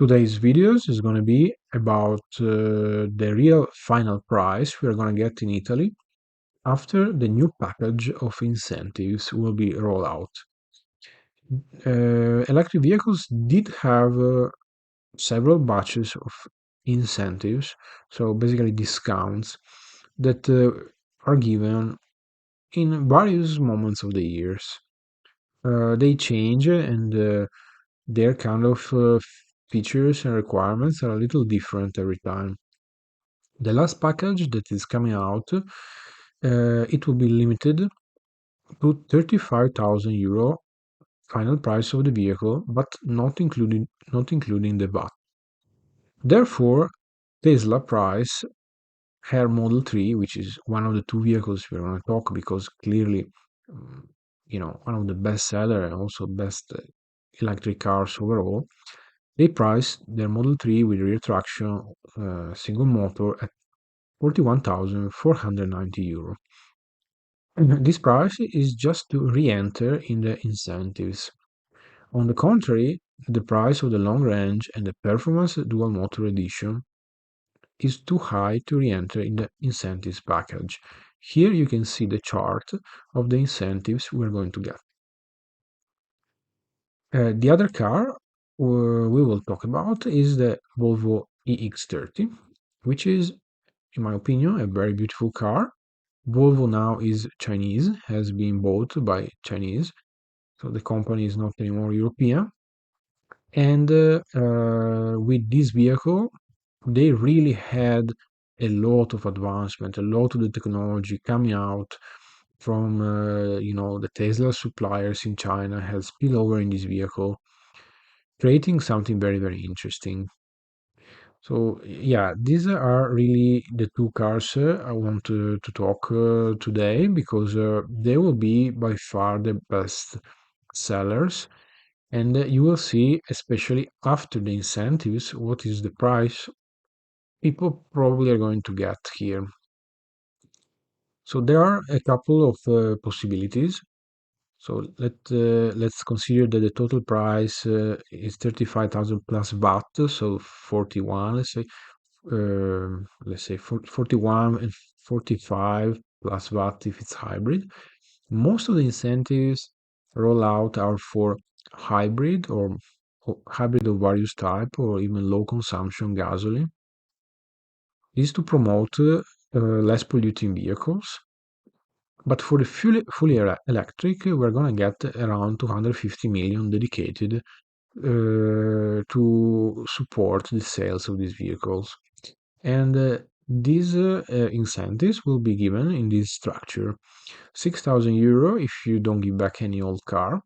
Today's videos is going to be about the real final price we are going to get in Italy after the new package of incentives will be rolled out. Electric vehicles did have several batches of incentives, so basically discounts that are given in various moments of the years. They change and their kind of features and requirements are a little different every time. The last package that is coming out, it will be limited to 35,000 euro final price of the vehicle, but not including the VAT. Therefore, Tesla price her Model 3, which is one of the two vehicles we're going to talk because clearly, um, one of the best seller and also best electric cars overall. They priced their Model 3 with rear traction single motor at 41,490 euro. This price is just to re-enter in the incentives. On the contrary, the price of the long range and the performance dual motor edition is too high to re-enter in the incentives package. Here you can see the chart of the incentives we're going to get. The other car we will talk about is the Volvo EX30, which is, in my opinion, a very beautiful car. Volvo now is Chinese, has been bought by Chinese, so the company is not anymore European. And with this vehicle, they really had a lot of advancement, a lot of the technology coming out from the Tesla suppliers in China has spilled over in this vehicle, creating something very, very interesting. So yeah, these are really the two cars I want to talk today because they will be by far the best sellers, and you will see, especially after the incentives, what is the price people probably are going to get here. So there are a couple of possibilities. So let's consider that the total price is 35,000 plus VAT, so 41, let's say 41 and 45 plus VAT if it's hybrid. Most of the incentives roll out are for hybrid or hybrid of various type or even low consumption gasoline. This is to promote less polluting vehicles. But for the fully electric, we're going to get around 250 million dedicated to support the sales of these vehicles. And these incentives will be given in this structure. 6,000 euro if you don't give back any old car,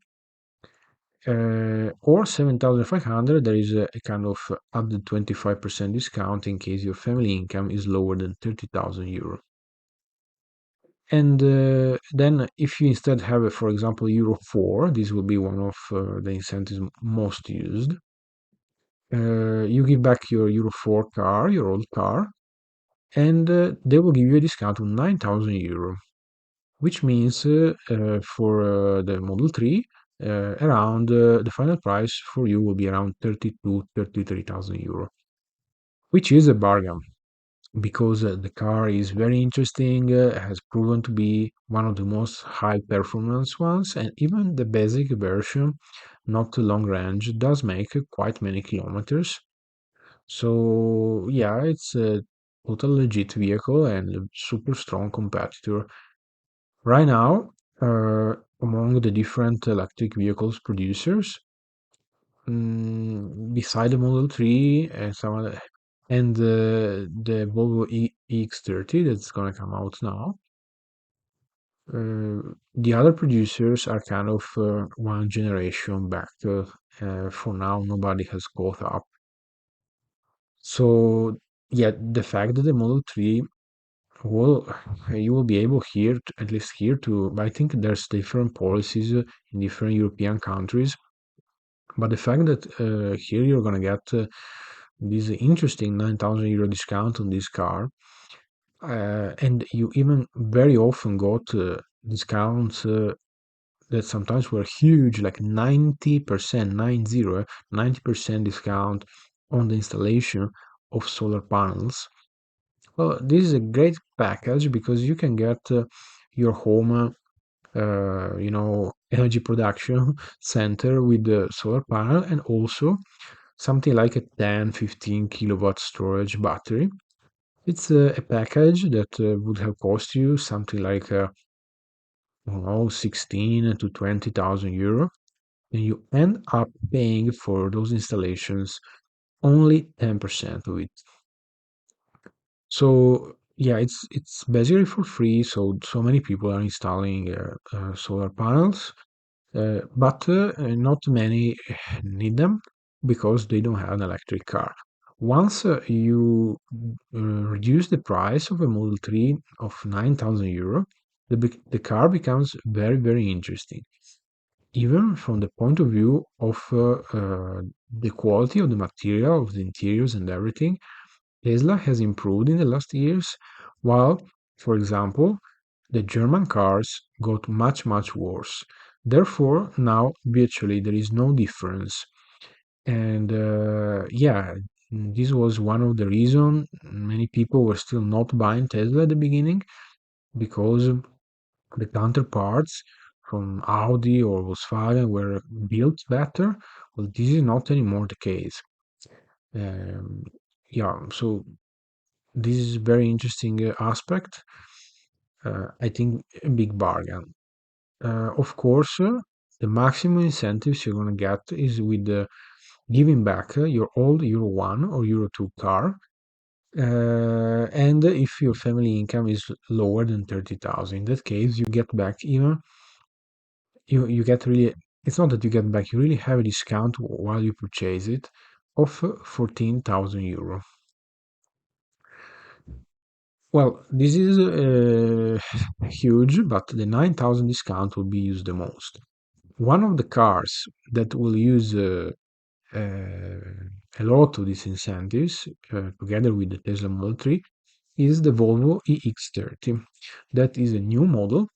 or 7,500. There is a kind of up to 25% discount in case your family income is lower than 30,000 euro. And then if you instead have, for example, Euro 4, this will be one of the incentives most used. You give back your Euro 4 car, your old car, and they will give you a discount of 9,000 euro, which means for the Model 3, around the final price for you will be around 33,000 euro, which is a bargain because the car is very interesting, has proven to be one of the most high performance ones, and even the basic version, not the long range, does make quite many kilometers. So yeah, it's a total legit vehicle and a super strong competitor. Right now, among the different electric vehicles producers, beside the Model 3 and some other, and the Volvo EX30 that's gonna come out now, the other producers are kind of one generation back. For now, nobody has caught up. So yeah, the fact that the Model 3 well, you will be able here, at least here, to. But I think there's different policies in different European countries. But the fact that here you're gonna get this interesting 9,000 euro discount on this car, and you even very often got discounts that sometimes were huge, like 90%, 90% discount on the installation of solar panels. Well, this is a great package because you can get your home, energy production center with the solar panel and also something like a 10, 15 kilowatt storage battery. It's a package that would have cost you something like, I don't know, 16 to 20,000 euro, and you end up paying for those installations only 10% of it. So yeah, it's basically for free. So many people are installing solar panels, but not many need them because they don't have an electric car. Once you reduce the price of a Model 3 of 9,000 euro, the car becomes very, very interesting, even from the point of view of the quality of the material, of the interiors and everything. Tesla has improved in the last years, while, for example, the German cars got much, much worse. Therefore, now virtually there is no difference. And yeah, this was one of the reasons many people were still not buying Tesla at the beginning because the counterparts from Audi or Volkswagen were built better. Well, this is not anymore the case. Um, yeah, so this is very interesting aspect. I think a big bargain. Of course, the maximum incentives you're gonna get is with the giving back your old Euro 1 or Euro 2 car. And if your family income is lower than 30,000, in that case, you get back even, you get really, it's not that you get back, you really have a discount while you purchase it of 14,000 euro. Well, this is huge, but the 9,000 discount will be used the most. One of the cars that will use a lot of these incentives, together with the Tesla Model 3, is the Volvo EX30. That is a new model,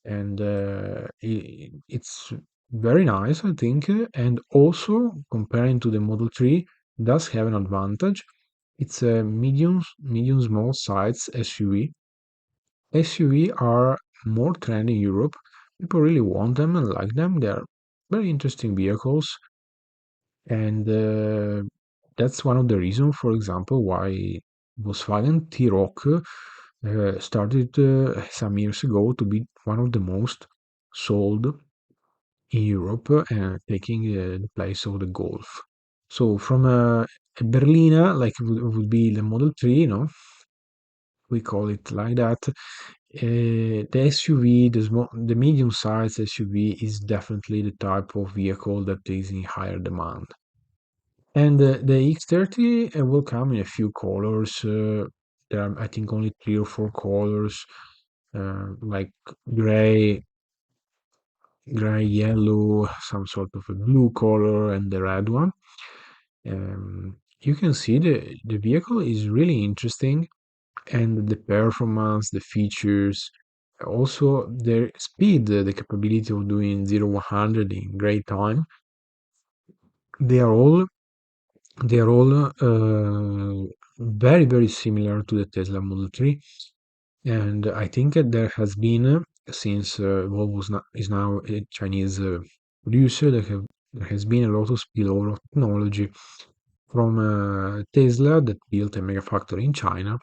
and it's very nice, I think. And also, comparing to the Model 3, does have an advantage. It's a medium small size SUV. SUV are more trendy in Europe. People really want them and like them. They're very interesting vehicles, and that's one of the reasons, for example, why Volkswagen T-Roc started some years ago to be one of the most sold in Europe, taking the place of the Golf. So from a Berlina, like would be the Model 3, we call it like that. The SUV, the medium-sized SUV, is definitely the type of vehicle that is in higher demand. And the X30 will come in a few colors. There are, I think, only three or four colors, like gray, yellow, some sort of a blue color, and the red one. You can see the vehicle is really interesting, and the performance, the features, also the speed, the capability of doing 0 100 in great time. They are all very, very similar to the Tesla Model 3. And I think that there has been, since Volvo is now a Chinese producer, there has been a lot of spillover of technology from Tesla that built a mega factory in China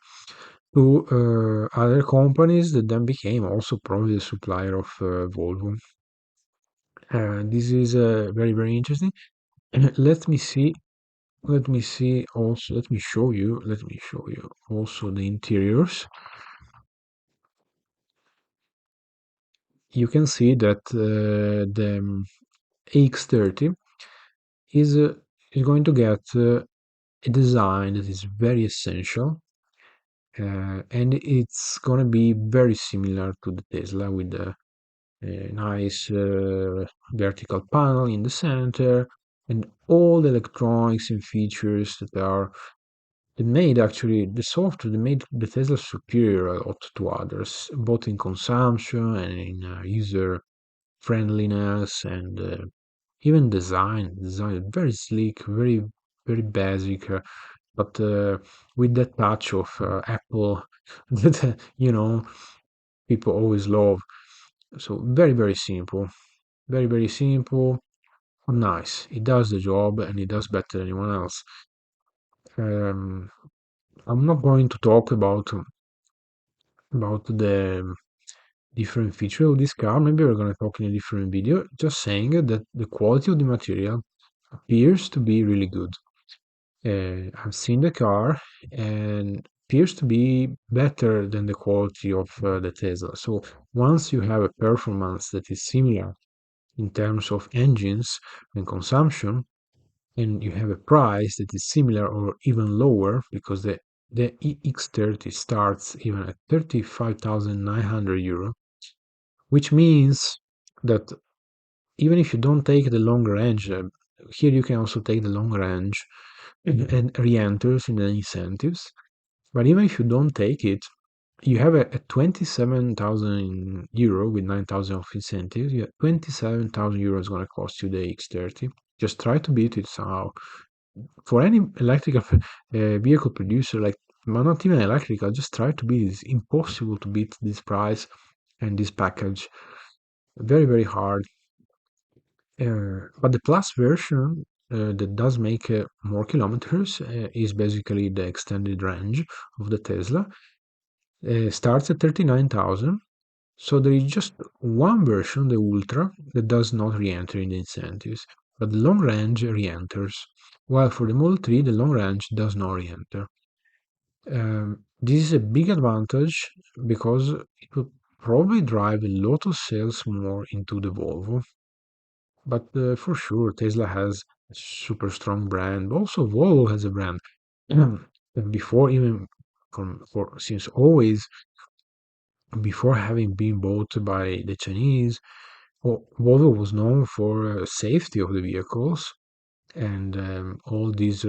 to other companies that then became also probably the supplier of Volvo. This is very, very interesting. Let me see. Let me see also. Let me show you. Let me show you also the interiors. You can see that the AX30 is uh, is going to get a design that is very essential, and it's going to be very similar to the Tesla with a nice vertical panel in the center and all the electronics and features that are they made actually the software they made the Tesla superior a lot to others, both in consumption and in user friendliness and even design. Design very sleek, very very basic, but with that touch of Apple that people always love. So very very simple, very simple, nice. It does the job and it does better than anyone else. Um, I'm not going to talk about the different feature of this car. Maybe we're going to talk in a different video. Just saying that the quality of the material appears to be really good. I've seen the car and appears to be better than the quality of the Tesla. So once you have a performance that is similar in terms of engines and consumption, and you have a price that is similar or even lower, because the EX30 starts even at 35,900 euro, which means that even if you don't take the long range, here you can also take the long range and re-enters in the incentives. But even if you don't take it, you have a 27,000 euro with 9,000 of incentives. You have 27,000 euros going to cost you the X30. Just try to beat it somehow. For any electrical vehicle producer, like, well, not even electrical, just try to beat it. It's impossible to beat this price and this package. Very, very hard. But the Plus version that does make more kilometers is basically the extended range of the Tesla. Starts at 39,000. So there is just one version, the Ultra, that does not re-enter in the incentives, but the long range re-enters. While for the Model 3, the long range does not re-enter. This is a big advantage because it will probably drive a lot of sales more into the Volvo. But for sure, Tesla has a super strong brand. Also, Volvo has a brand. Before even for since always, before having been bought by the Chinese, Volvo was known for safety of the vehicles and all these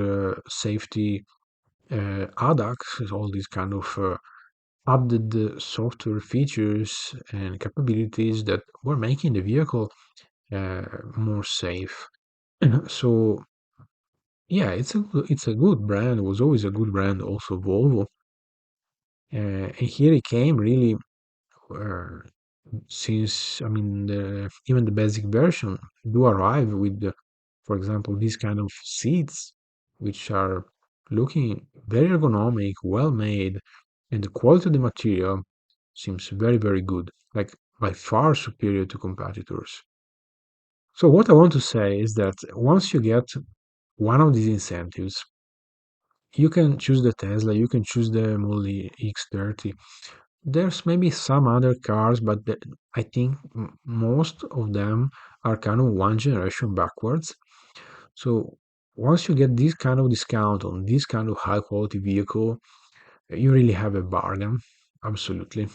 safety ADACs, all these kind of added software features and capabilities that were making the vehicle more safe. So yeah, it's a good brand. It was always a good brand, also Volvo. And here it came really uh, since I mean even the basic version do arrive with for example these kind of seats which are looking very ergonomic, well made, and the quality of the material seems very very good, like by far superior to competitors. So what I want to say is that once you get one of these incentives, you can choose the Tesla, you can choose the Model X30. There's maybe some other cars, but I think most of them are kind of one generation backwards. So once you get this kind of discount on this kind of high quality vehicle, you really have a bargain. Absolutely.